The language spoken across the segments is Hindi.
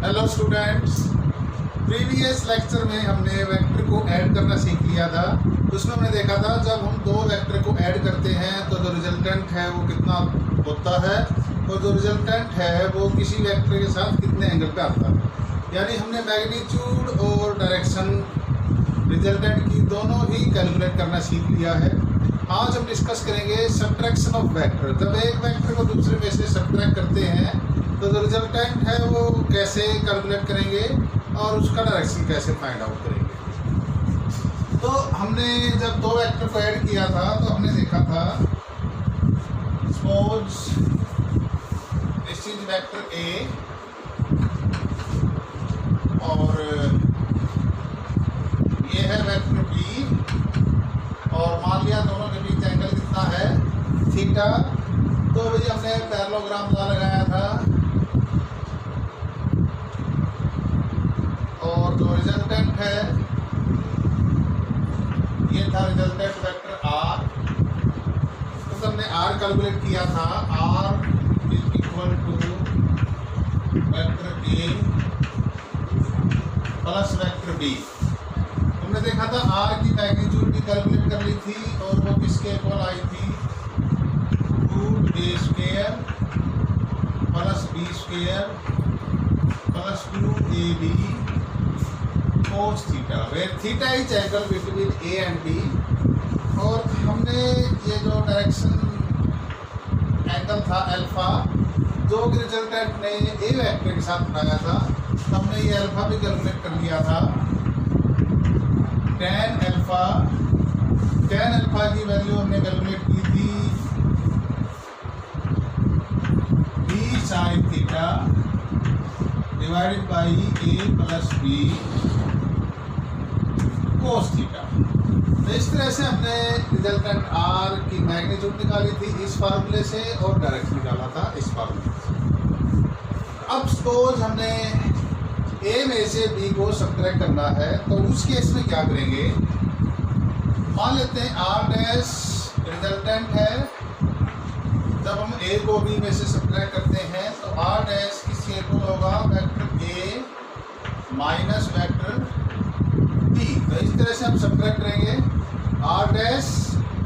हेलो स्टूडेंट्स, प्रीवियस लेक्चर में हमने वेक्टर को ऐड करना सीख लिया था। उसमें हमने देखा था जब हम दो वेक्टर को ऐड करते हैं तो जो रिजल्टेंट है वो कितना होता है और जो रिजल्टेंट है वो किसी वेक्टर के साथ कितने एंगल पे आता है। यानी हमने मैग्नीट्यूड और डायरेक्शन रिजल्टेंट की दोनों ही कैलकुलेट करना सीख लिया है। आज हम डिस्कस करेंगे सब्ट्रैक्शन ऑफ वेक्टर। जब एक वेक्टर को दूसरे में से सब्ट्रैक्ट करते हैं तो जो रिजल्टेंट है वो कैसे कैलकुलेट करेंगे और उसका डायरेक्शन कैसे फाइंड आउट करेंगे। तो हमने जब दो वेक्टर को ऐड किया था तो हमने देखा था suppose this is vector A और ये है वेक्टर बी और मान लिया दोनों के बीच एंगल कितना है थीटा। तो भाई हमने पैरेललोग्राम लगाया था और जो रिजल्टेंट है ये था रिजल्टेंट वेक्टर आर। तो हमने आर कैलकुलेट किया था, R is equal to vector A plus vector B. हमने देखा था आर की मैग्नीट्यूड भी कैलकुलेट कर ली थी और वो किसके इक्वल आई थी, root A square plus B square plus 2ab cos theta, where theta is angle between A and B. और हमने ये जो डायरेक्शन एंगल था अल्फा जो कि रिजल्टेंट ने ए वेक्टर के साथ बनाया था, हमने ये अल्फा भी कैलकुलेट कर लिया था। tan अल्फा की वैल्यू हमने कैलकुलेट की थी b sin theta divided by a plus B cos theta. तो इस तरह से हमने रिजल्टेंट r की मैग्नीट्यूड निकाली थी इस फार्मूले से और डायरेक्शन निकाला था इस फार्मूले से। अब सपोज हमने a में से b को सब्ट्रैक्ट करना है तो उस केस में क्या करेंगे, मान लेते हैं r डैश रिजल्टेंट है। जब हम a को b में से सब्ट्रैक्ट करते हैं तो r डैश किसके इक्वल होगा, vector a minus vector b। तो इस तरह से हम सब्ट्रैक्ट करेंगे, r dash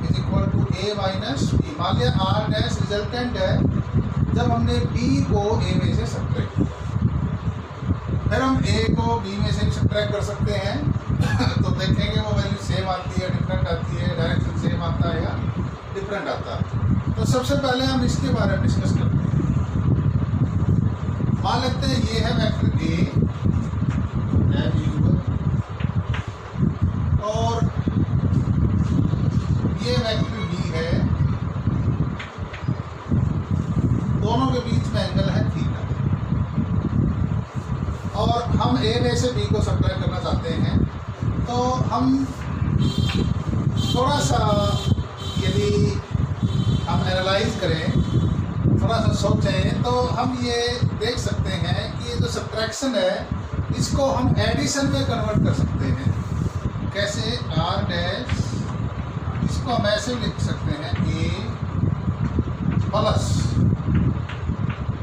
is equal to a minus b। मान लिया r डैश रिजल्टेंट है जब हमने b को a में से सब्ट्रैक्ट किया। फिर हम a को b में से सब्ट्रैक्ट कर सकते हैं तो देखेंगे वो वैल्यू सेम आती है, डिफरेंट आती है, डायरेक्शन सेम आता है या डिफरेंट आता है। तो सबसे पहले हम इसके बारे में डिस्कस करते हैं। मान लेते हैं ये है वेक्टर a और ये वेक्टर b है, दोनों के बीच में एंगल है थीटा और हम a में से b को सब्ट्रैक्ट करना चाहते हैं। तो हम थोड़ा सा यदि हम एनालाइज करें, थोड़ा सा सोचें तो हम ये देख सकते हैं कि ये जो सब्ट्रैक्शन है इसको हम एडिशन में कन्वर्ट कर सकते हैं। कैसे, r डैश इसको हम ऐसे लिख सकते हैं a प्लस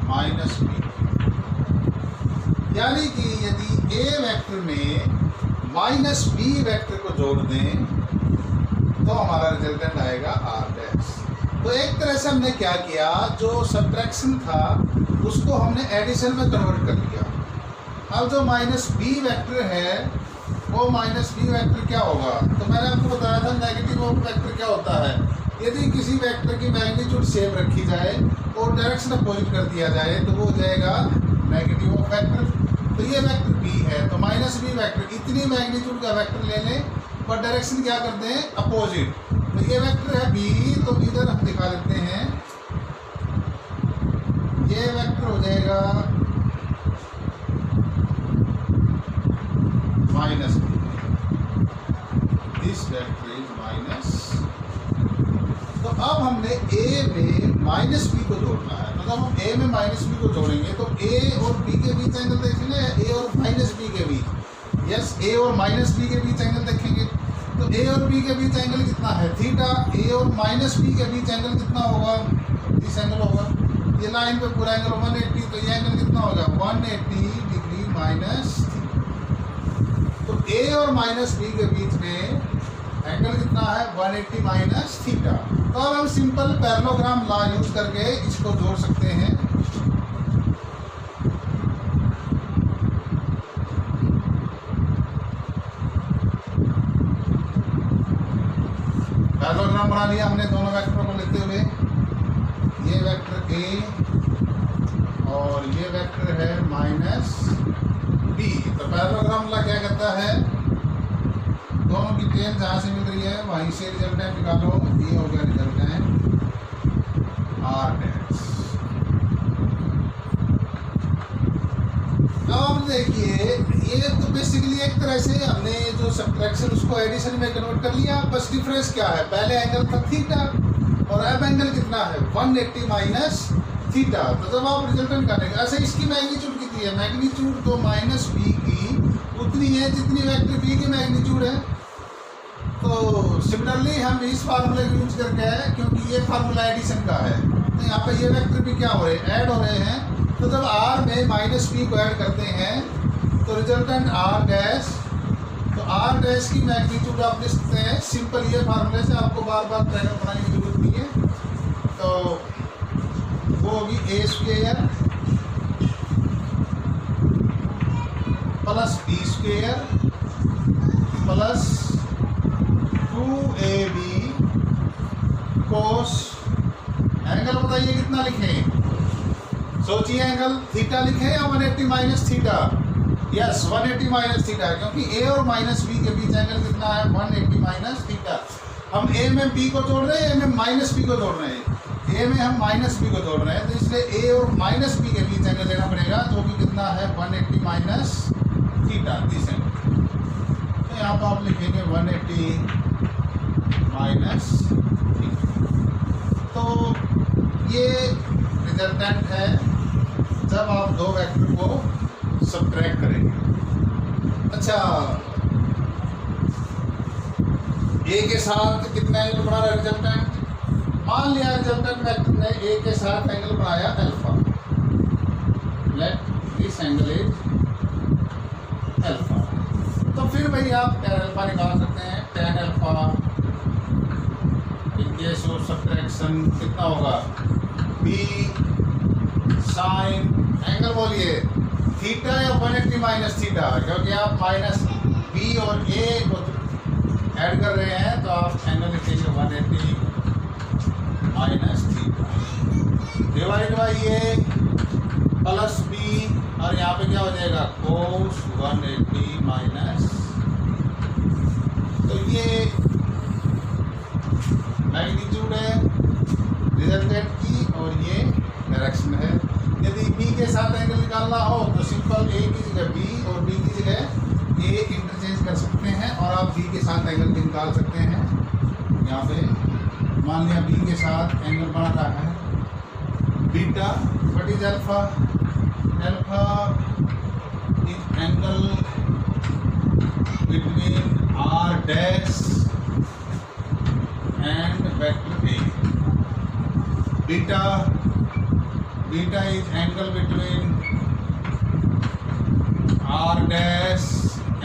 माइनस b। यानी कि यदि a वेक्टर में माइनस b वेक्टर को जोड़ दें तो हमारा रिजल्टेंट आएगा r डैश। तो एक तरह से हमने क्या किया, जो सब्ट्रैक्शन था उसको हमने एडिशन में कन्वर्ट कर लिया। अब जो माइनस b वेक्टर है वो माइनस b वेक्टर क्या होगा, तो मैंने आपको बताया था नेगेटिव ऑफ वेक्टर क्या होता है। यदि किसी वेक्टर की मैग्नीट्यूड सेम रखी जाए और डायरेक्शन अपोजिट कर दिया जाए तो वो हो जाएगा नेगेटिव ऑफ वेक्टर। तो ये वेक्टर b है तो माइनस b वेक्टर इतनी मैग्नीट्यूड का वेक्टर ले लें पर डायरेक्शन क्या कर दें, अपोजिट। तो ये वेक्टर है b, तो इधर हम दिखा देते हैं ये वेक्टर हो जाएगा minus b, this vector is minus. तो अब हमने a में माइनस b को जोड़ना है। तो जब हम a में माइनस b को जोड़ेंगे तो a और b के बीच एंगल देखेंगे, a और माइनस b के बीच, यस a और माइनस b के बीच एंगल देखेंगे। तो a और b के बीच एंगल कितना है थीटा, a और माइनस b के बीच एंगल कितना होगा, 30 एंगल होगा। ये लाइन पे पूरा एंगल 180, तो ये एंगल कितना होगा 180 डिग्री माइनस थीटा। तो ए और माइनस बी के बीच में एंगल कितना है 180 माइनस थीटा। तो अब हम सिंपल पैरेललोग्राम लॉ यूज करके इसको जोड़ सकते हैं। पैरेललोग्राम बना लिया हमने दोनों वेक्टरों को लेते हुए। ये वेक्टर ए और ये वेक्टर है माइनस बी। तो पैरेललोग्राम लॉ क्या कहता है, दोनों की टेन जहाँ से मिल रही है वहीं से रिजल्टेंट निकालो। ये हो गया रिजल्टेंट आर डैश। अब देखिए ये तो बेसिकली एक तरह से हमने जो सब्ट्रैक्शन उसको एडिशन में कन्वर्ट कर लिया। बस डिफरेंस क्या है, पहले एंगल था थीटा और अब एंगल कितना है 180 माइनस थीटा। तो जब आप रिजल्टेंट निकालेंगे, ऐसे इसकी मैग्नीट्यूड कितनी है, मैग्नीट्यूड तो माइनस बी की उतनी है जितनी वेक्टर बी की मैग्नीट्यूड है। तो सिमिलरली हम इस फार्मूले को यूज करके है, क्योंकि ये फार्मूला एडिशन का है, तो यहाँ पे ये वेक्टर भी क्या हो रहे हैं, ऐड हो रहे हैं। तो जब आर में माइनस बी को ऐड करते हैं तो रिजल्टेंट आर डैश। तो आर डैश की मैग्नीट्यूड आप लिख सकते हैं सिंपल ये फार्मूले से, आपको बार बार ट्रायंगल बनाने की जरूरत नहीं है। तो वो होगी A square plus B square plus 2ab cos. Angle बताइए कितना लिखें, सोचिए एंगल थीटा लिखें या 180 minus theta. Yes 180 minus theta, क्योंकि ए और माइनस बी के बीच एंगल कितना है 180 माइनस थीटा। हम ए में बी को जोड़ रहे हैं, ए में माइनस बी को जोड़ रहे हैं। ए में हम माइनस बी को जोड़ रहे हैं, तो इसलिए ए और माइनस बी के बीच एंगल लेना पड़ेगा, जो कि कितना है 180 माइनस थीटा 30 एंगल। तो यहाँ पर आप लिखेंगे 180 माइनस थीटा। तो ये रिजल्टेंट है जब आप दो वेक्टर को सब्ट्रैक्ट करेंगे। अच्छा, ए के साथ कितना एंगल बना रहा है रिजल्टेंट, मान लिया रिजल्टेंट वेक्टर ने ए के साथ एंगल बनाया alpha. Let this angle is alpha. तो फिर भाई आप tan अल्फा निकाल सकते हैं। tan alpha in case of subtraction कितना होगा, बी साइन एंगल बोलिए थीटा या 180 माइनस थीटा, क्योंकि आप माइनस बी और ए को ऐड कर रहे हैं, तो आप एंगल लिखेंगे 180 minus theta divide by A plus B, और यहाँ पे क्या हो जाएगा कोस 180 माइनस। तो ये मैग्नीट्यूड है रिजल्टेंट की और ये डायरेक्शन है। यदि बी के साथ एंगल निकालना हो तो सिंपल ए की जगह बी और बी की जगह ए इंटरचेंज कर सकते हैं, और आप बी के साथ एंगल भी निकाल सकते हैं। यहाँ पे मान लिया बी के साथ एंगल बन रहा है beta, what is alpha, alpha is angle between R dash and vector A. Beta is angle between r dash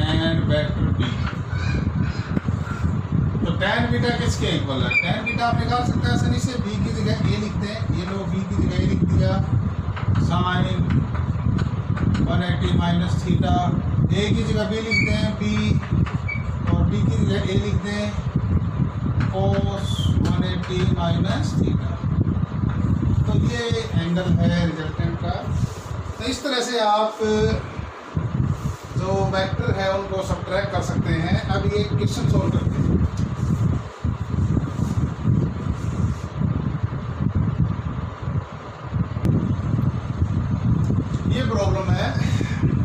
and vector b। तो tan बीटा किसके इक्वल है, tan बीटा आप निकाल सकते हैं आसानी से। b की जगह a लिखते हैं, ये लोग b की जगह a लिख दिया साइन 180 माइनस थीटा। a की जगह b लिखते हैं b, और b की जगह a लिखते हैं कोस 180 माइनस थीटा। तो ये एंगल है रिजल्टेंट का। तो इस तरह से आप जो वेक्टर है उनको सब्ट्रैक्ट कर सकते हैं। अब ये क्वेश्चन सोल्व करते हैं। ये प्रॉब्लम है,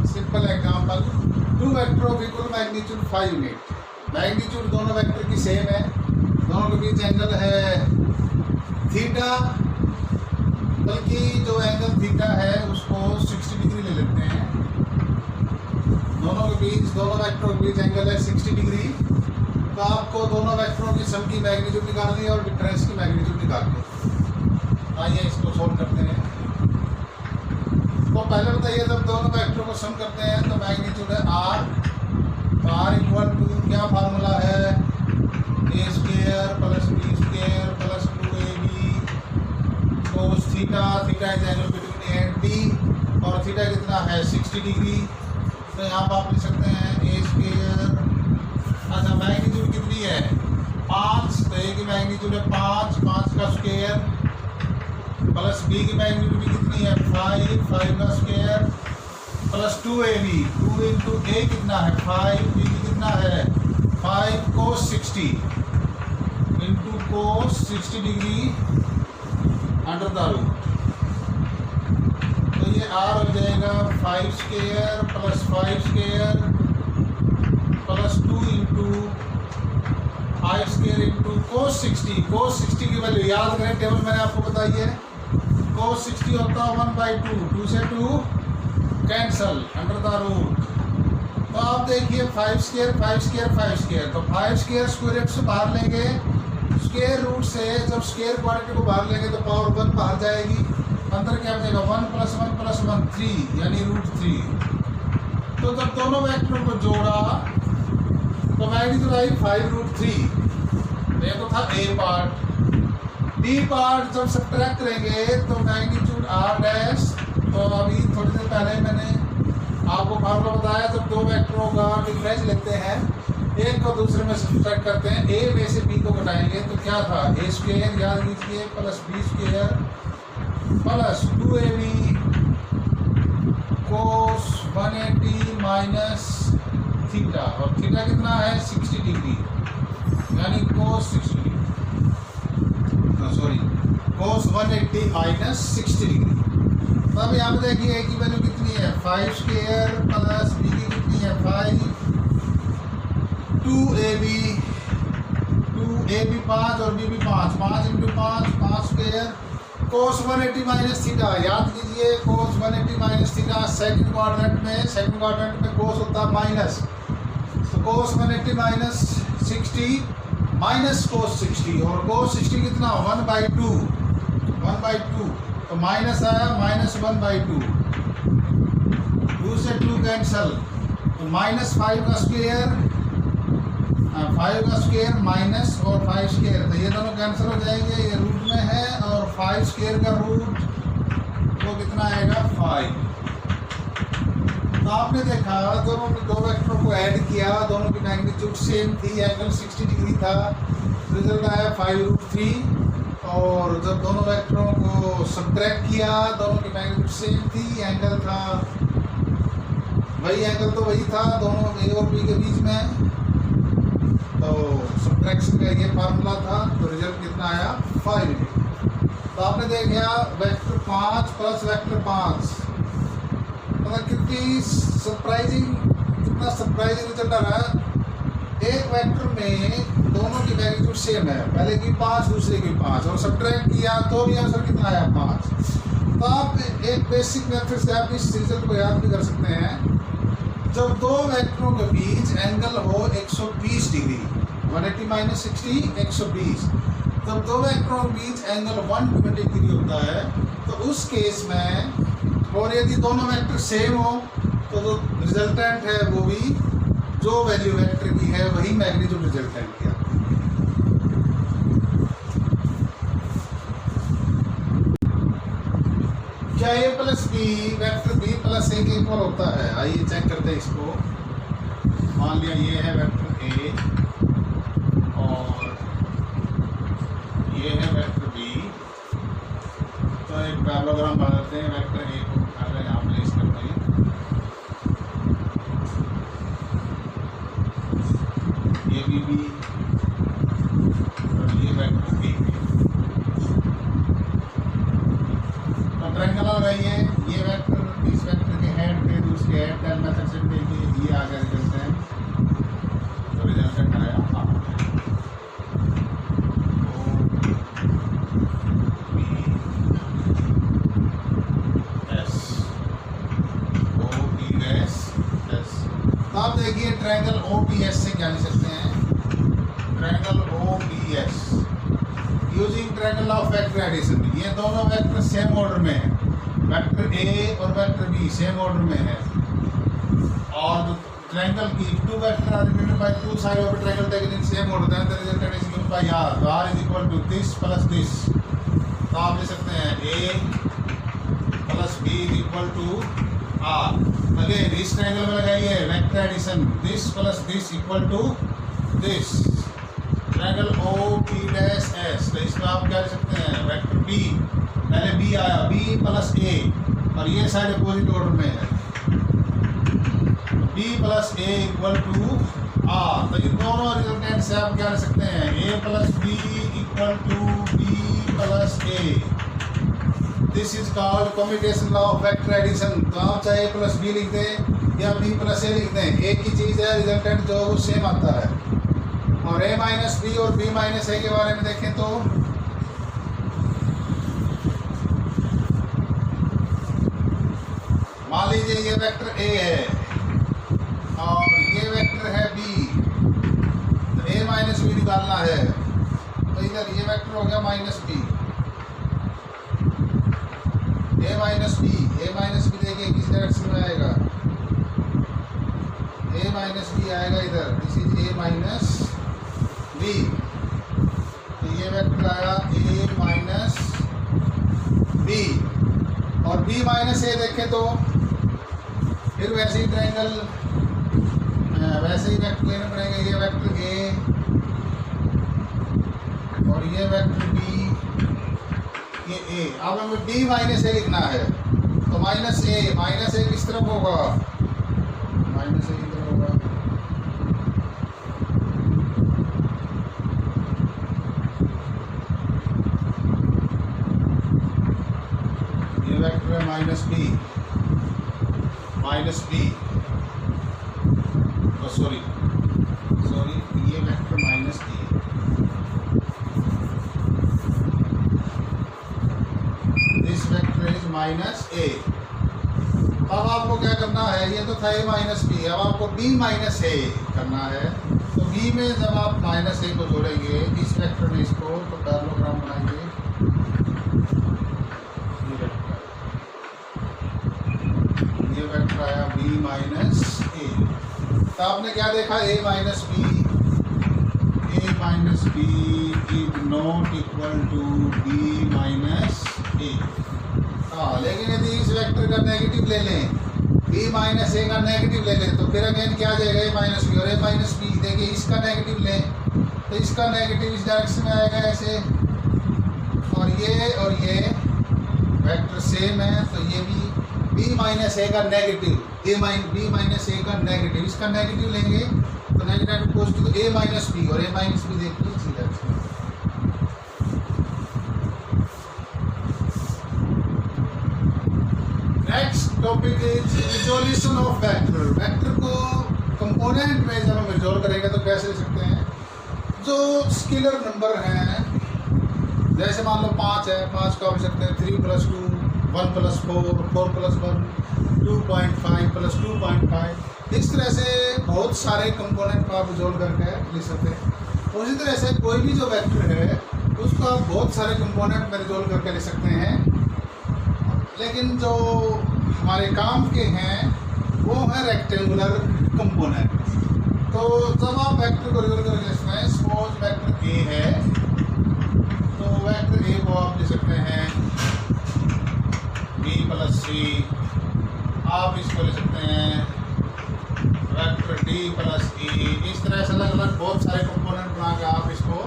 simple example, two vector of equal magnitude 5 unit. Magnitude दोनों वेक्टर की सेम है, दोनों के बीच एंगल है थीटा, बल्कि जो एंगल थीटा है उसको 60 डिग्री ले लेते हैं। दोनों के बीच, दोनों वेक्टरों के बीच एंगल है 60 डिग्री। तो आपको दोनों वेक्टरों की सम की मैग्नीट्यूड निकालनी है और डिफरेंस की मैग्नीट्यूड निकालनी है। आइए इसको सोल्व करते हैं। पहले बताइए जब दोनों वेक्टरों को सम करते हैं तो मैग्नीट्यूड है आर इक्वल टू क्या फार्मूला है A square plus B square plus 2ab cos theta theta is angle between A and B और थीटा कितना है 60 डिग्री। तो यहाँ पर आप लिख सकते हैं ए स्क्वायर। अच्छा मैग्नीट्यूड कितनी है 5 तो ए की मैग्नीट्यूड है 5 का स्क्वायर प्लस बी की मैग्नीट्यूड भी कितनी है 5 का स्क्वायर प्लस 2ab 2 इंटू ए कितना है 5 बी की कितना है 5 cos 60 into cos 60 degree under the root. तो ये आर हो जाएगा 5 square plus 5 square plus 2 into 5 square into cos 60 की वैल्यू याद करें टेबल मैंने आपको बताई है cos 60 होता है 1/2 2 से 2 कैंसल अंडर द रूट। तो आप देखिए 5 स्क्वायर तो 5 स्क्वायर स्क्वायर रूट से बाहर लेंगे स्क्वायर रूट से जब स्क्वायर क्वांटिटी को बाहर लेंगे तो पावर 1 बाहर जाएगी अंदर क्या बचेगा 1 + 1 + 1 3 यानी √3। तो जब दोनों वेक्टरों को जोड़ा तो मैग्नीट्यूड आई 5√3। ये तो था ए पार्ट। बी पार्ट जब सब्ट्रैक्ट करेंगे तो मैग्नीट्यूड आर डैश। तो अभी थोड़ी देर पहले मैंने आपको फार्मूला बताया जब दो वेक्टरों का डिफरेंस लेते हैं एक को दूसरे में सब्ट्रैक्ट करते हैं ए में से बी को घटाएंगे तो क्या था ए स्क्वायर याद कीजिए plus B square plus 2ab cos 180 minus theta और थीटा कितना है 60 डिग्री यानी cos 180 माइनस 60 डिग्री। तो अब यहाँ पे देखिए ए की वैल्यू कितनी है 5 स्क्वायर प्लस बी की कितनी है 5 2ab 5 और बी भी 5 into 5 square cos 180 minus theta याद कीजिए cos 180 minus theta second quadrant में cos होता है माइनस। तो cos 180 माइनस 60 माइनस cos 60 और cos 60 कितना 1/2 तो माइनस आया माइनस 1/2 2 से 2 कैंसल तो माइनस 5 का स्क्वायर माइनस और 5 स्क्वायर तो ये दोनों कैंसिल हो जाएंगे ये रूट में है और 5 स्क्वायर का रूट वो कितना आएगा 5। तो आपने देखा दोनों दो वेक्टरों को ऐड किया दोनों की मैग्नीट्यूड सेम थी एंगल 60 डिग्री था रिजल्ट आया 5√3। और जब दोनों वेक्टरों को सब्ट्रैक्ट किया दोनों की मैग्नीट्यूड सेम थी एंगल था वही था दोनों ए और बी के बीच में। तो सब्ट्रैक्शन का ये फार्मूला था तो रिजल्ट कितना आया 5। तो आपने देखा वेक्टर 5 प्लस वेक्टर 5 मतलब कितना सरप्राइजिंग रिजल्ट आ रहा है। एक वेक्टर में दोनों की मैग्नीट्यूड सेम है पहले की 5 दूसरे की 5 और सब्ट्रैक्ट किया तो भी आंसर कितना आया 5। तो आप एक बेसिक मेथड से आप इस रिजल्ट को याद भी कर सकते हैं जब दो वेक्टरों के बीच एंगल हो 120 डिग्री 180 माइनस 60 120 जब दो वेक्टरों के बीच एंगल 120 डिग्री होता है तो उस केस में और यदि दोनों वेक्टर सेम हो तो जो रिजल्टेंट है वो भी जो वैल्यू वेक्टर की है वही मैग्नीट्यूड रिजल्टेंट की आती है। क्या a plus B vector b plus a के इक्वल होता है? आइए चेक करते हैं इसको। मान लिया ये है वेक्टर a और ये है वेक्टर b। तो एक पैरेललोग्राम बनाते हैं वेक्टर a को पहले यहाँ प्लेस करते हैं ये b और ये वेक्टर b। ट्रायंगल लगाइए ये वेक्टर इस वेक्टर के हेड पे दूसरे हेड टेल मेथड से देखिए ये आगे निकलते हैं तो रिजल्ट आया तो आप देखिए ट्रायंगल OPS से क्या लिख सकते हैं triangle OPS using triangle of vector addition. ये दोनों वेक्टर सेम ऑर्डर में है वेक्टर ए और वेक्टर बी सेम ऑर्डर में है, और जो ट्रायंगल की two vector are represented by two side of triangle taken in same order, then the resultant is given by r, तो r is equal to this plus this. तो आप ले सकते हैं a plus b is equal to r। Again इस ट्रायंगल में लगाइए vector addition, this plus this equal to this, triangle OP'S। तो इसमें आप क्या ले सकते हैं वेक्टर b, पहले b आया b प्लस a, और ये साइड अपोजिट ऑर्डर में है, b plus a equal to r। तो इन दोनों रिजल्टेंट से आप क्या ले सकते हैं a plus b equal to b plus a। This is called commutation law of vector addition. तो आप चाहे a प्लस b लिख दें या b प्लस a लिख दें, एक ही चीज़ है, रिजल्टेंट जो वो सेम आता है। और a माइनस b और b माइनस a के बारे में देखें तो मान लीजिए ये वेक्टर a है और ये वेक्टर है b, तो a माइनस b निकालना है, तो इधर ये वेक्टर हो गया minus b, a minus b देखिए किस डायरेक्शन में आएगा, a माइनस b आएगा इधर, this is a minus b। तो ये वेक्टर आया a माइनस b, और b माइनस a देखें तो फिर वैसे ही ट्रायंगल, वैसे ही वेक्टर लेने पड़ेंगे, ये वेक्टर a और ये वेक्टर b, ये a। अब हमें b माइनस a लिखना है, तो माइनस a किस तरफ होगा, माइनस a की तरफ होगा, ये वेक्टर है माइनस b, सॉरी ये vector minus a, this vector is minus a। अब आपको क्या करना है, ये तो था a माइनस b, अब आपको b माइनस a करना है। तो b में जब आप माइनस a को जोड़ेंगे इस वेक्टर में इसको, तो पैरेललोग्राम बनाएंगे, ये वेक्टर आया b माइनस a। तो आपने क्या देखा, a minus b is not equal to b minus a। हाँ, लेकिन यदि इस वेक्टर का नेगेटिव ले लें, b माइनस a का नेगेटिव ले लें, तो फिर अगेन क्या आ जाएगा a माइनस b, और a माइनस b देखिए इसका नेगेटिव लें तो इसका नेगेटिव इस डायरेक्शन में आएगा ऐसे, और ये वेक्टर सेम है, तो ये भी b माइनस a का नेगेटिव, b माइनस a का नेगेटिव, इसका नेगेटिव लेंगे तो नेगेटिव पॉजिटिव, तो a माइनस b, और a माइनस b देखिए इसी डायरेक्शन में। Next topic is resolution of vector. Vector को कंपोनेंट में जब हम रिजोल्व करेंगे तो कैसे ले सकते हैं, जो स्केलर नंबर हैं, जैसे मान लो 5 है, 5 को आप लिख सकते हैं 3 प्लस 2, 1 प्लस 4, 4 प्लस 1, 2.5 प्लस 2.5। इस तरह से बहुत सारे कंपोनेंट को आप रिजोल्व करके लिख सकते हैं। उसी तरह से कोई भी जो वेक्टर है उसको आप बहुत सारे कंपोनेंट में रिजोल्व करके लिख सकते हैं, लेकिन जो हमारे काम के हैं वो है रेक्टेंगुलर कंपोनेंट। तो जब आप वेक्टर को रिजोल्व करके लिखते हैं, सपोज वेक्टर ए है, तो वेक्टर ए को आप लिख सकते हैं b प्लस c, आप इसको लिख सकते हैं वेक्टर d प्लस e। इस तरह से अलग अलग बहुत सारे कंपोनेंट बना के आप इसको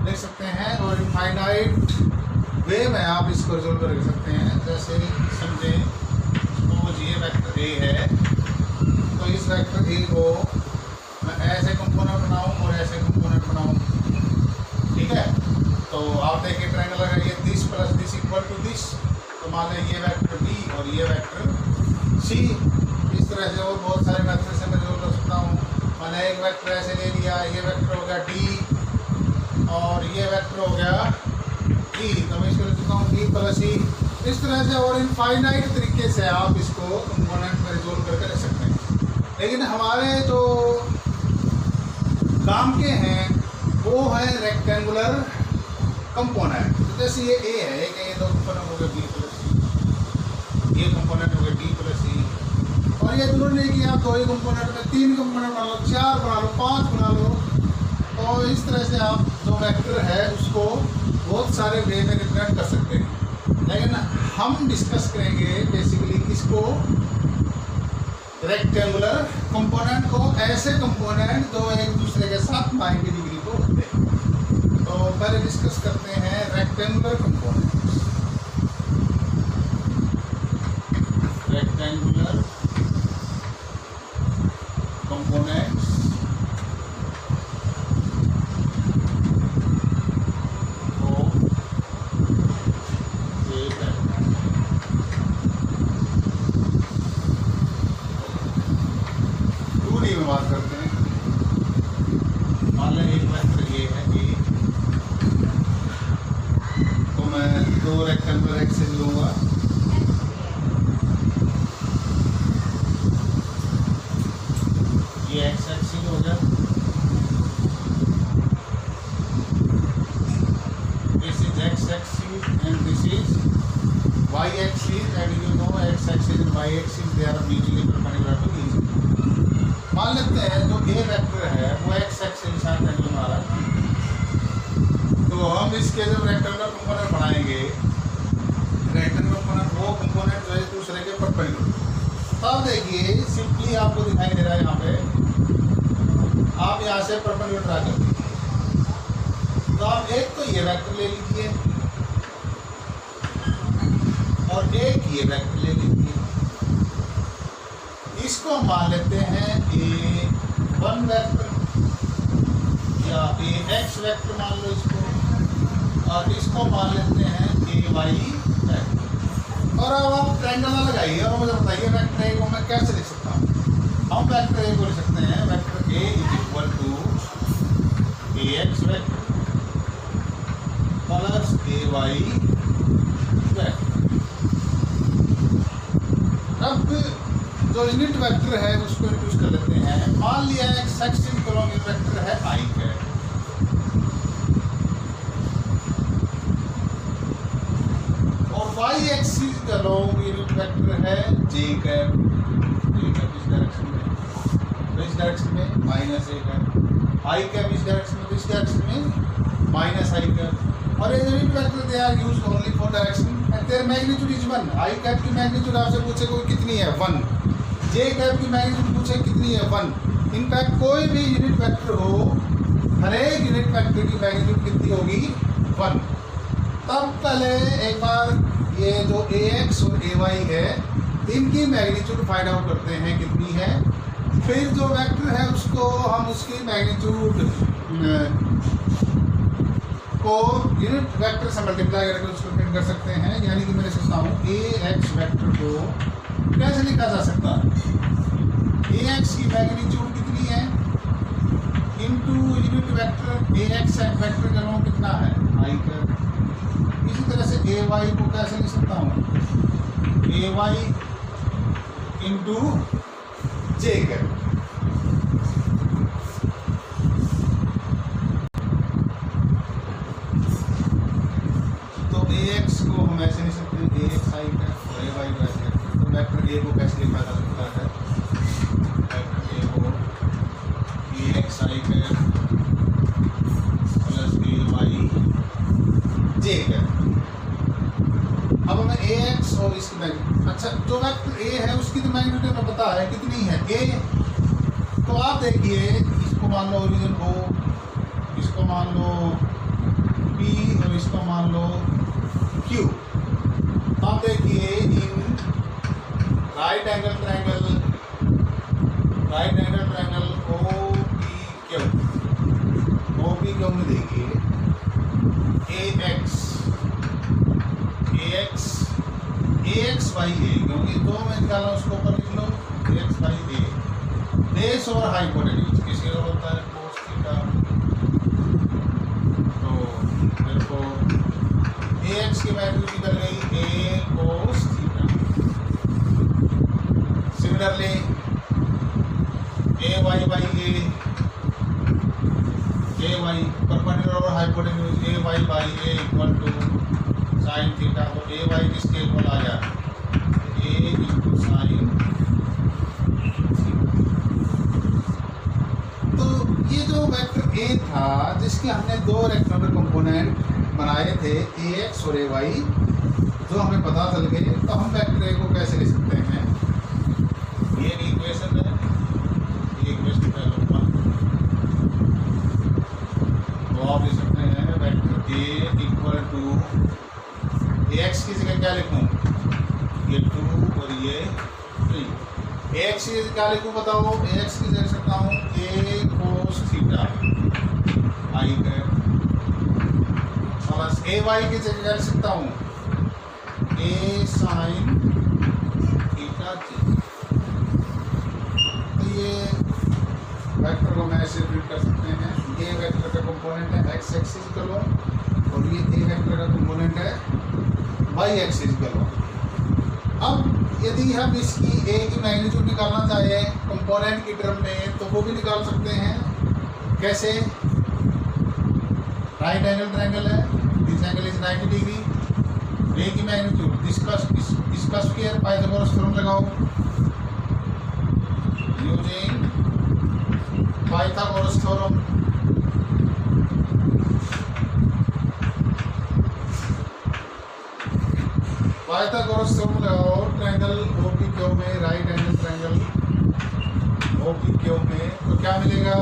लिख सकते हैं, और इनफाइनाइट वे में आप इसको रिजोल्व कर सकते हैं। जैसे समझें सपोज ये वेक्टर ए है, तो इस वेक्टर ए को मैं ऐसे कंपोनेंट बनाऊं और ऐसे कंपोनेंट बनाऊं, ठीक है। तो आप देखिए ट्रायंगल अगर ये this plus this equal to this, तो मान लें ये वेक्टर बी और ये वेक्टर सी। इस तरह से और बहुत सारे मेथड से मैं रिजोल्व कर सकता हूँ। मैंने एक वेक्टर ऐसे ले लिया, ये वेक्टर हो गया डी और ये वेक्टर हो गया ई, तो मैं इसको लिख सकता हूँ डी प्लस ई। इस तरह से और इनफाइनाइट तरीके से आप इसको कंपोनेंट में रिजोल्व करके रख सकते हैं। लेकिन हमारे जो काम के हैं वो है रेक्टेंगुलर कंपोनेंट। तो जैसे ये ए है, एक ये दो कंपोनेंट हो गए बी प्लस सी, ये कंपोनेंट हो गया डी प्लस ई। और ये जरूरी नहीं कि आप 2 ही कंपोनेंट में 3 कंपोनेंट बना लो, 4 बना लो, 5 बना लो। तो इस तरह से आप जो वेक्टर है उसको बहुत सारे वे में रिप्रेजेंट कर सकते हैं। लेकिन हम डिस्कस करेंगे बेसिकली किसको, रेक्टेंगुलर कंपोनेंट को, ऐसे कंपोनेंट जो एक दूसरे के साथ 90 डिग्री को होते हैं। तो पहले डिस्कस करते हैं रेक्टेंगुलर कंपोनेंट्स। रेक्टेंगुलर कंपोनेंट्स में बात करते हैं। मान लें एक वेक्टर ये है ए, तो मैं 2 रेक्टेंगुलर एक्सिस लूंगा। ये एक्स एक्सिस हो गया, this is X axis and this is Y axis, and you know X axis and Y axis they are mutually perpendicular to each. मान लेते हैं जो ए वेक्टर है वो एक्स एक्सिस के साथ एंगल मारा, तो हम इसके जब रेक्टेंगुलर कंपोनेंट बनाएंगे, रेक्टेंगुलर कंपोनेंट वो कंपोनेंट जो है दूसरे के परपेंडिकुलर। तब देखिए सिंपली आपको दिखाई दे रहा है यहाँ पे, आप यहाँ से परपेंडिकुलर ड्रा कर दीजिए। तो आप एक तो ये वेक्टर ले लीजिए और एक ये वेक्टर ले लीजिए। इसको हम मान लेते हैं A1 वेक्टर या AX वेक्टर मान लो इसको, और इसको मान लेते हैं AY वेक्टर। और अब आप ट्रायंगल ना लगाइए और मुझे बताइए वेक्टर A को मैं कैसे लिख सकता हूँ। हम वेक्टर A को लिख सकते हैं vector A equal to AX vector plus AY vector. अब जो यूनिट वेक्टर है उसको इंट्रोड्यूस कर लेते हैं। मान लिया एक्स एक्सिस का वेक्टर है आई कैप, और वाई एक्सिस का यूनिट वेक्टर है जे कैप। इस डायरेक्शन में, तो इस डायरेक्शन में minus A cap, I cap इस डायरेक्शन में, तो इस डायरेक्शन में माइनस आई कैप। और ये unit vector they are used only for direction and their magnitude is 1। I cap की मैग्नीट्यूड आपसे पूछे कोई कितनी है 1, जे कैप की मैग्नीट्यूड पूछे कितनी है 1। इनफैक्ट कोई भी यूनिट वेक्टर हो, हर एक यूनिट वेक्टर की मैग्नीट्यूड कितनी होगी 1। तब पहले एक बार ये जो AX और AY है इनकी मैग्नीट्यूड फाइंड आउट करते हैं कितनी है। फिर जो वेक्टर है उसको हम उसकी मैग्नीट्यूड को यूनिट वेक्टर से मल्टीप्लाई करके उसको प्रिंट कर सकते हैं। यानी कि मैं सोचता हूँ AX वेक्टर को कैसे लिखा जा सकता है, AX की मैग्नीट्यूड कितनी है into unit vector AX vector का नाम कितना है आई कैप। इसी तरह से AY को कैसे लिख सकता हूँ AY इनटू जे कैप। तो AX को हम ऐसे लिख सकते हैं AX आई कैप और AY को ऐसे। तो वेक्टर A को कैसे लिखा जा सकता है, वेक्टर A को AX आई कैप प्लस AY जे कैप। अब हमें AX और इसकी मैग्नीट्यूड, अच्छा जो वेक्टर A है उसकी तो मैग्नीट्यूड हमें पता है कितनी है A। तो आप देखिए इसको मान लो ओरिजिन O, इसको मान लो P और इसको मान लो Q। आप देखिए in right angle triangle OPQ में देखिए AXY A, क्योंकि दो में निकाला उसको ऊपर लिख लो AXY A। बेस और हाइपोटेन्यूज किसके होता है कोस थीटा। तो मेरे को AX की वैल्यू निकल गई A cos theta. Similarly AY by AY perpendicular और hypotenuse AY by A equal to sine theta. तो AY किसके इक्वल आ गया ए था जिसके हमने दो रेक्टेंगुलर कंपोनेंट बनाए थे ए एक्स और ए वाई, जो हमें पता चल गए, तो हम वेक्टर ए को कैसे लिख सकते हैं? ये इक्वेशन है, ये इक्वेशन पहले तो आप लिख सकते हैं vector A equal to A X की जगह क्या लिखूं? ये 2 और ये 3। ए एक्स की क्या लिखूं बताओ? ए एक्स की जगह सकता हूँ ए कोस थीटा आई है, प्लस ए वाई की जगह क्या लिख सकता हूँ? ए साइन थीटा जी। तो ये वेक्टर को मैं ऐसे प्रिंट कर सकते हैं, ये वेक्टर का कंपोनेंट है एक्स एक्सिस का लो, और ये ए वेक्टर का कंपोनेंट है वाई एक्सिस का लो। अब यदि हम इसकी ए की मैग्नीट्यूड निकालना चाहें कंपोनेंट की टर्म में, तो वो भी निकाल सकते हैं। कैसे? राइट एंगल ट्रायंगल है, this angle is 90 degree, A की मैग्नीट्यूड इसका स्क्वायर पाइथागोरस थ्योरम लगाओ, using Pythagoras theorem. Pythagoras theorem लगाओ ट्रायंगल ओपीक्यू में, राइट एंगल ट्रायंगल ओपीक्यू में, तो क्या मिलेगा?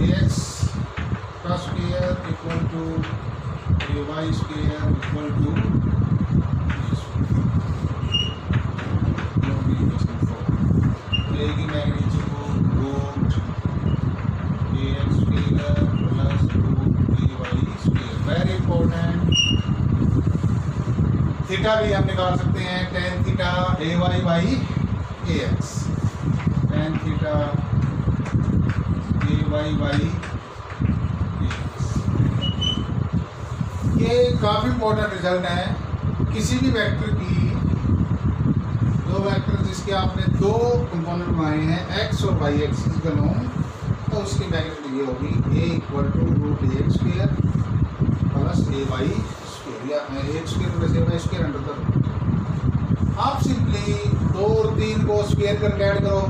एक्स का square equal to A Y square equal to A की magnitude root A X square plus root A Y square. Very important, theta भी हम निकाल सकते हैं, tan theta A Y by A X, tan theta A Y by A X. ये काफ़ी इंपॉर्टेंट रिजल्ट है। किसी भी वेक्टर की, दो वेक्टर जिसके आपने दो कंपोनेंट बनाए हैं एक्स और वाई एक्सिस का लो, तो उसकी मैग्नीट्यूड ये होगी A equal to root A X square plus A Y square, या A square plus A Y square under the. आप सिंपली 2 और 3 को स्क्वायर करके ऐड करो,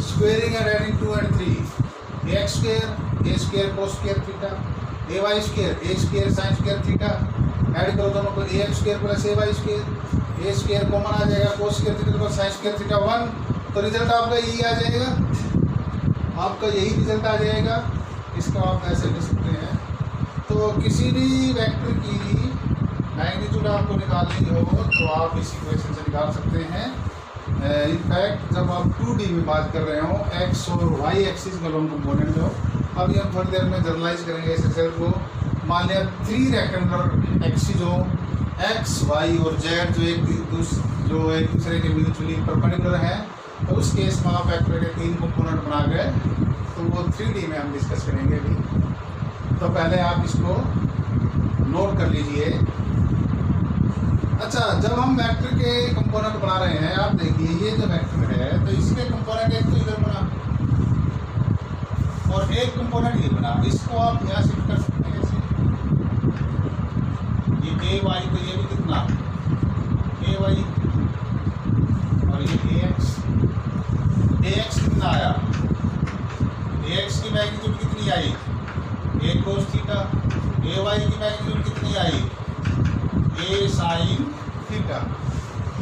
squaring and adding 2 and 3, A X square A square cos square theta, A Y square A square sine square theta, add करो दोनों को, A X square plus A Y square, A square common आ जाएगा, cos square theta plus sign square theta 1, तो रिजल्ट आपका यही आ जाएगा, आपका यही रिजल्ट आ जाएगा। इसको आप ऐसे लिख सकते हैं। तो किसी भी वेक्टर की मैग्नीट्यूड आपको निकालनी हो तो आप इस इक्वेशन से निकाल सकते हैं। इनफैक्ट जब आप 2D में बात कर रहे हो, एक्स और वाई एक्सिस का लोन कंपोनेंट हो, अभी हम थोड़ी देर में जनरलाइज करेंगे इस रिजल्ट को। मान लिया 3 रेक्टेंगुलर एक्सिस हो, एक्स वाई और जेड जो एक दूसरे के म्यूचुअली परपेंडिकुलर है, तो उस केस में आप वेक्टर के 3 कंपोनेंट बना गए, तो वो 3D में हम डिस्कस करेंगे अभी। तो पहले आप इसको नोट कर लीजिए। अच्छा, जब हम वेक्टर के कंपोनेंट बना रहे हैं, आप देखिए ये जो वेक्टर है, तो इसके कंपोनेंट एक तो इधर बना और एक कंपोनेंट ये बना, इसको आप यहाँ शिफ्ट कर सकते हैं ऐसे। ये ए वाई, तो ये भी कितना ए वाई, और ये ए एक्स कितना आया? ए एक्स की मैग्नीट्यूड कितनी आई? ए कोस थीटा। ए वाई की मैग्नीट्यूड कितनी आई? ए साइन थीटा।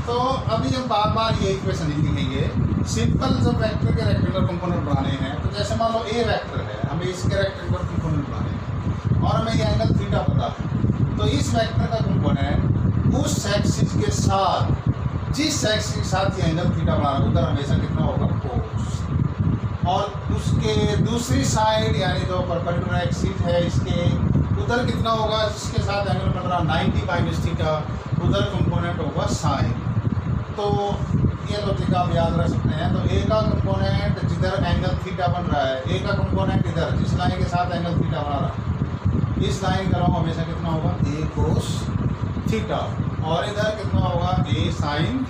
तो अभी हम बार बार ये इक्वेशन नहीं लिखेंगे। सिंपल जब वेक्टर के रेक्टेंगुलर कंपोनेंट बनाने हैं, तो जैसे मान लो ए वेक्टर है, हमें इसके रेक्टेंगुलर कंपोनेंट बनाने हैं और हमें ये एंगल थीटा पता है, तो इस वेक्टर का कंपोनेंट उस एक्सिस के साथ, जिस एक्सिस के साथ ये एंगल थीटा बना रहा है, उधर हमेशा कितना होगा? कोस। और उसके दूसरी साइड यानी जो परपेंडिकुलर एक्सिस है इसके, उधर कितना होगा? जिसके साथ एंगल बन रहा 90 माइनस थीटा, उधर कंपोनेंट होगा साइन। तो ये लॉजिक आप याद रख सकते हैं। तो ए का कंपोनेंट जिधर एंगल थीटा बन रहा है, ए का कंपोनेंट इधर जिस लाइन के साथ एंगल थीटा बना रहा है, इस लाइन का नाम हमेशा कितना होगा? ए कोस थीटा। और इधर कितना होगा? ए साइन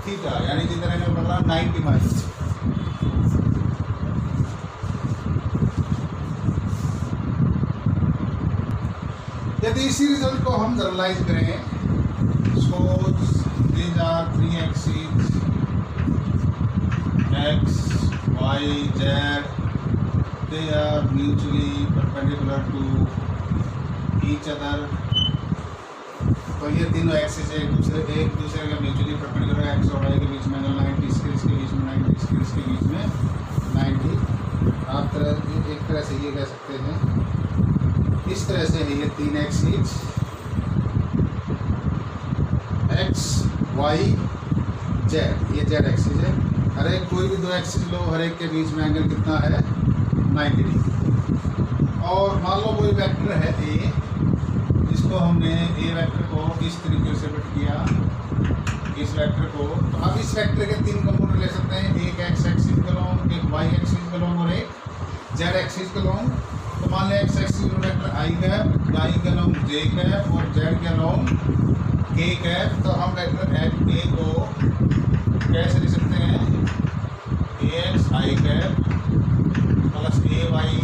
थीटा, यानी जिधर एंगल बन रहा 90 माइनस। यदि इसी रिजल्ट को हम जनरलाइज करें, suppose these are 3 axes x y z, they are mutually perpendicular to each other. तो ये तीनों एक्सिस एक दूसरे के म्यूचुअली परपेंडिकुलर है। एक्स और वाई के बीच में एंगल 90, इसके बीच में 90, इसके बीच में 90। आप एक तरह से ये कह सकते हैं, इस तरह से है ये तीन एक्सिस एक्स वाई जेड, ये जेड एक्सिस है। हर एक कोई भी दो एक्सिस लो, हर एक के बीच में एंगल कितना है 90 डिग्री। और मान लो कोई वेक्टर है ए, इसको हमने ए वेक्टर को इस तरीके से फिट किया, इस वेक्टर को। तो अब इस वेक्टर के तीन कंपोनेंट ले सकते हैं, एक एक्स एक्सिस के लॉन्ग, एक वाई एक्सिस के लॉन्ग और एक जेड एक्सिस के लॉन्ग। तो मान लें एक्स एक्सिस में वेक्टर आई कैप, वाई के लॉन्ग जे कैप और जेड के लॉन्ग के कैप। तो हम वेक्टर ए को कैसे लिख सकते हैं, A x I cap plus A Y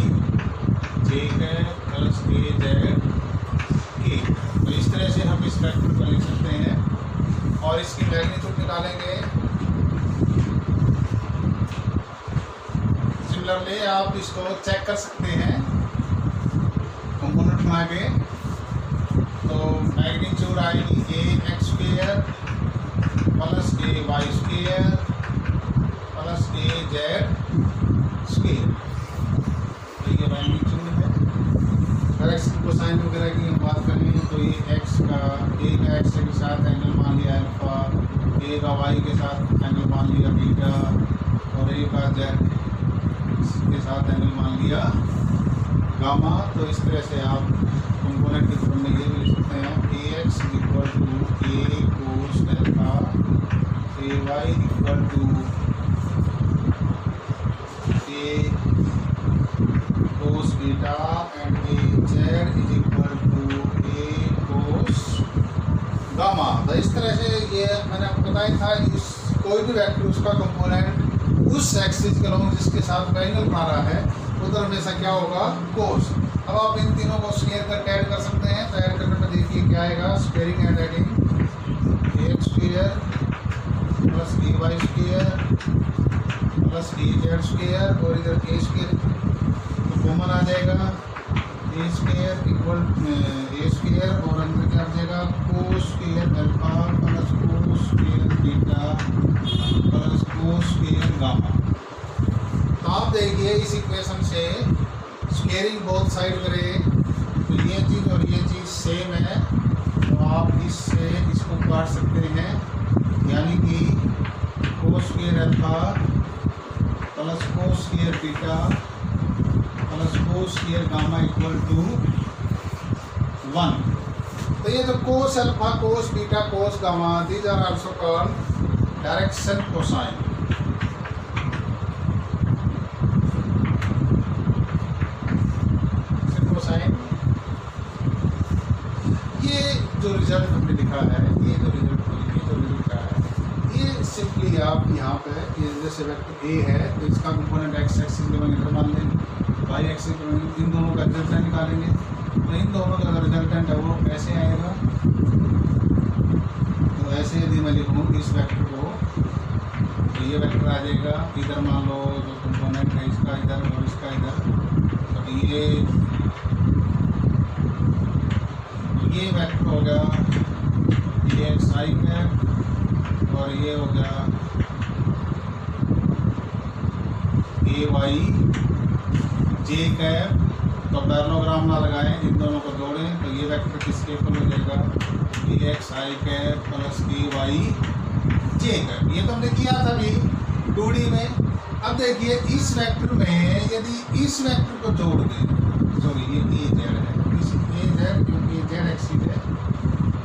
J cap plus A Z के। तो इस तरह से हम इस वेक्टर को लिख सकते हैं और इसकी मैग्नीट्यूड निकालेंगे। सिमिलरली आप इसको चेक कर सकते हैं कंपोनेंट बना के। तो मैग्नीट्यूड आएगी ए x square plus A Y square plus A Z square. तो ये मैग्नीट्यूड है। अगर एक्स की कोसाइन वगैरह की हम बात करें तो ये एक्स का ए का एक्स के साथ एंगल मान लिया अल्फा, ए का वाई के साथ एंगल मान लिया बीटा और ए का जेड के साथ एंगल मान लिया गामा। तो इस तरह से आप कंपोनेंट के फॉर्म में ये भी लिख सकते हैं, A X equal to A cos alpha, A Y equal to A cos beta and A Z is equal to A cos gamma. तो इस तरह से ये मैंने आपको बताया था, इस कोई भी वेक्टर उसका कंपोनेंट उस एक्सिस के लॉन्ग जिसके साथ एंगल बना रहा है उधर हमेशा क्या होगा, कोस। अब आप इन तीनों को स्क्वायर करके ऐड कर सकते हैं। तो ऐड करने में देखिए क्या आएगा, squaring and adding A X square plus A Y square plus A Z square और इधर ए स्क्वायर तो कॉमन आ जाएगा, A square equal A square और अंदर क्या आ जाएगा cos square alpha plus cos square beta plus cos square gamma. तो आप देखिए इस इक्वेशन से स्क्वेयरिंग बोथ साइड करें तो ये चीज़ और ये चीज़ सेम है। तो आप इससे इसको काट सकते हैं, यानी कि cos square alpha plus cos square beta plus cos square gamma equal to 1। तो ये जो cos alpha cos beta cos gamma, these are also called direction cosine. ये जो रिजल्ट हमने लिखा है, ये जो रिजल्ट लिखा है, ये सिंपली आप यहाँ पे ये जैसे वेक्टर ए है तो इसका कंपोनेंट एक्स एक्सिस के मीटर मान लेंगे, वाई एक्सिस के इन दोनों का रिजल्टेंट निकालेंगे। तो इन दोनों का रिजल्टेंट है वो कैसे आएगा, तो ऐसे यदि मैं लिखूँ इस वेक्टर को तो ये वेक्टर आ जाएगा, इधर मान लो जो कंपोनेंट है इसका इधर और इसका इधर। तो ये वेक्टर हो गया ये एक्स आई कैप और ये हो गया ए वाई जे कैप। तो पैरेललोग्राम ना लगाएं, इन दोनों को जोड़ें तो ये वेक्टर किसके इक्वल हो जाएगा, ए x I cap plus A Y J cap. ये तो हमने किया था अभी 2D में। अब देखिए इस वेक्टर में यदि इस वेक्टर को जोड़ दें, सॉरी ये ए जेड है, दिस इज ए जेड क्योंकि जेड एक्सिस है,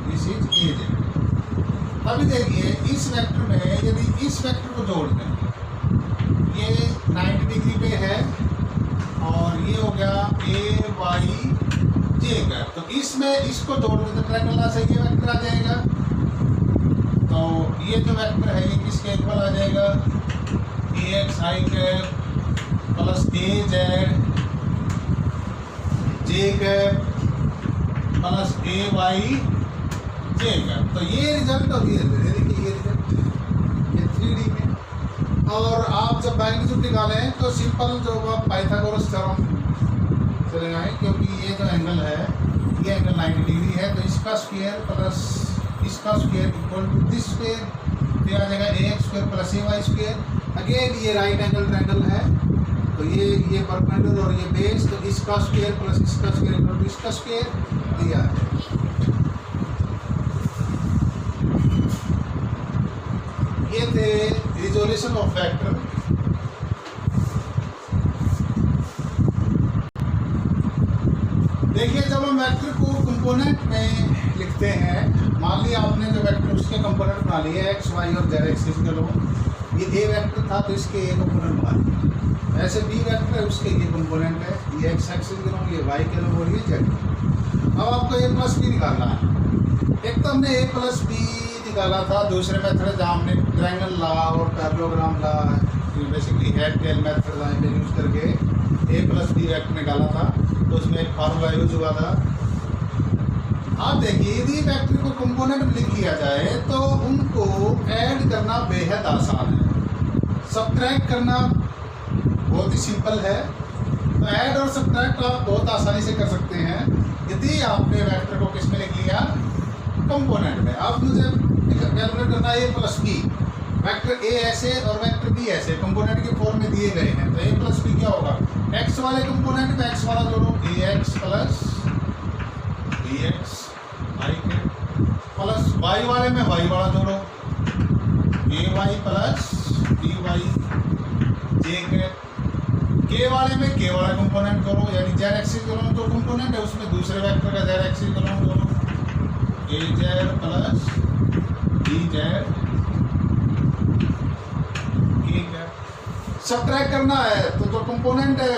दिस इज ए जेड। अभी देखिए इस वेक्टर में यदि इस वेक्टर को जोड़ दें, ये 90 डिग्री पे है और ये हो गया ए वाई जे कैप। तो इसमें इसको जोड़ दें तो ट्रायंगल से ये वेक्टर आ जाएगा। तो ये जो वेक्टर है ये किसके इक्वल आ जाएगा, ए x I cap plus A Z J cap plus A Y J cap. तो ये रिजल्ट हो गया, देखिए ये रिजल्ट ये 3D में। और आप जब मैग्नीट्यूड निकालें तो सिंपल जो आप पाइथागोरस थ्योरम चले जाएँ, क्योंकि ये जो एंगल है ये एंगल 90 डिग्री है, तो इसका स्क्वायर प्लस इसका square equal to this square, फिर आ जाएगा ax square plus ay square. Again ये राइट एंगल ट्रायंगल है, तो ये परपेंडिकुलर और ये बेस, तो इसका स्क्वायर प्लस इसका स्क्वायर इक्वल टू इसका स्क्वायर दिया है। ये थे रिजोल्यूशन ऑफ वेक्टर। देखिए जब हम वेक्टर को कंपोनेंट में लिखते हैं, मान लिया आपने जो वेक्टर उसके कंपोनेंट बना लिए एक्स वाई और जेड एक्सिस के लोग, ये ए वेक्टर था तो इसके ए कंपोनेंट बना लिए, ऐसे बी वेक्टर है उसके ये कंपोनेंट है, ये एक्स एक्सिस के लोग, ये वाई के लोग और ये जेड। अब आपको ए प्लस बी निकालना है। एक तो हमने ए प्लस बी निकाला था दूसरे मेथड जहाँ हमने ट्रायंगल ला और parallelogram law, basically head tail method use करके ए प्लस बी वेक्टर निकाला था, तो उसमें एक फार्मूला यूज हुआ था। आप देखिए यदि वेक्टर को कंपोनेंट में लिख लिया जाए तो उनको ऐड करना बेहद आसान है, सब्ट्रैक्ट करना बहुत ही सिंपल है। तो ऐड और सब्ट्रैक्ट आप बहुत आसानी से कर सकते हैं यदि आपने वेक्टर को किस में लिख लिया, कंपोनेंट में। अब मुझे कैलकुलेट करना है ए प्लस बी, वेक्टर ए ऐसे और वेक्टर बी ऐसे कंपोनेंट के फॉर्म में दिए गए हैं, तो ए प्लस बी क्या होगा, एक्स वाले कंपोनेंट में एक्स वाला जोड़ो, ए एक्स प्लस बी एक्स आई के, प्लस वाई वाले में वाई वाला जोड़ो, ए वाई प्लस बी वाई जे के वाले में के वाला कंपोनेंट करो, यानी जेड एक्सिस दोनों जो कंपोनेंट है उसमें दूसरे वेक्टर का जेड एक्सिस दोनों जोड़ो, A Z plus B Z subtract करना है तो जो कंपोनेंट है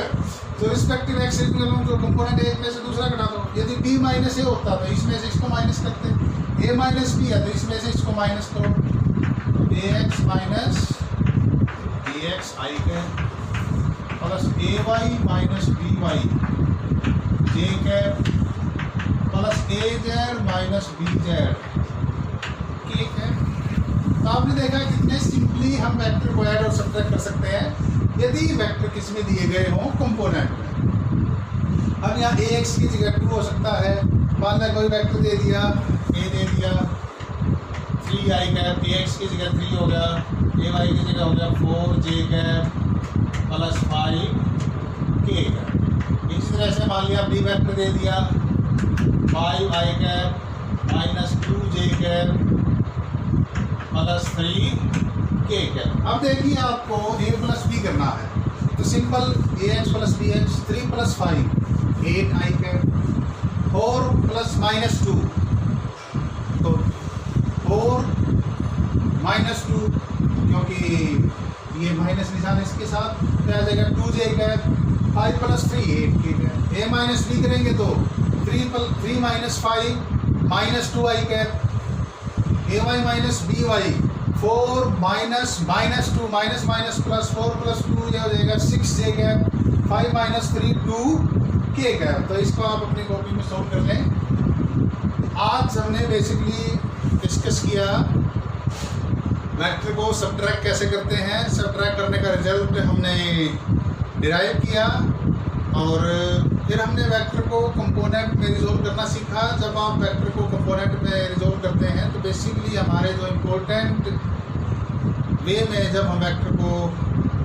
जो रिस्पेक्टिव एक्सिस जो कंपोनेंट है एक में से दूसरा घटा दो। यदि b माइनस ए होता तो इसमें से इसको माइनस करते, a माइनस बी है तो इसमें से इसको माइनस करो, ए एक्स माइनस बी एक्स आई के plus A Y minus B Y जे के plus A Z minus B Z के है। तो आपने देखा कितने सिंपली हम वेक्टर को ऐड और सब्ट्रैक्ट कर सकते हैं यदि वेक्टर किस में दिए गए हों, कंपोनेंट में। अब यहाँ ए एक्स की जगह 2 हो सकता है, मान लें कोई वेक्टर दे दिया ए दे दिया 3 आई कैप, ए एक्स की जगह 3 हो गया, ए वाई की जगह हो गया 4 जे कैप प्लस 5 के कैप। इसी तरह से मान लिया बी वेक्टर दे दिया 5 आई कैप माइनस 2 जे कैप प्लस 3 के कैप। अब देखिए आपको ए प्लस बी करना है तो simple A X plus B X 3 plus 5 8 I cap 4 plus minus 2 तो 4 माइनस 2 क्योंकि ये माइनस निशान इसके साथ क्या आ जाएगा 2 जे कैप 5 प्लस 3 8 के कैप। ए माइनस बी करेंगे तो 3 minus 5 minus 2 I cap, A Y minus B Y 4 minus minus 2 minus minus plus 4 plus 2 ये हो जाएगा 6 जे कैप 5 माइनस 3 2 के कैप। तो इसको आप अपनी कॉपी में सॉल्व कर लें। आज हमने बेसिकली डिस्कस किया वेक्टर को सब्ट्रैक्ट कैसे करते हैं, सब्ट्रैक्ट करने का रिजल्ट हमने डिराइव किया और फिर हमने वेक्टर को कंपोनेंट में रिजोल्व करना सीखा। जब आप वेक्टर को कंपोनेंट में रिजोल्व करते हैं तो बेसिकली हमारे जो इम्पोर्टेंट वे में जब हम वेक्टर को,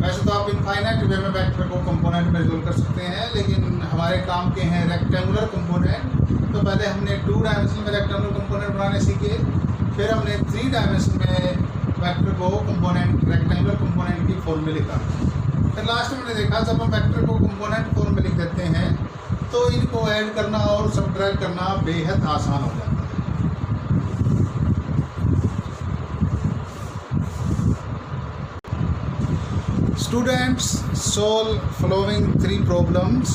वैसे तो आप इनफाइनाइट वे में वेक्टर को कंपोनेंट में रिजोल्व कर सकते हैं, लेकिन हमारे काम के हैं रेक्टेंगुलर कंपोनेंट। तो पहले हमने 2 डायमेंशन में रेक्टेंगुलर कंपोनेंट बनाने सीखे, फिर हमने 3 डायमेंशन में वेक्टर को कंपोनेंट रेक्टेंगुलर कंपोनेंट की फॉर्म में लिखा। फिर लास्ट में हमने देखा जब हम वेक्टर को कंपोनेंट फॉर्म में लिख देते हैं तो इनको ऐड करना और सब्ट्रैक्ट करना बेहद आसान हो जाता है। Students, solve following 3 problems.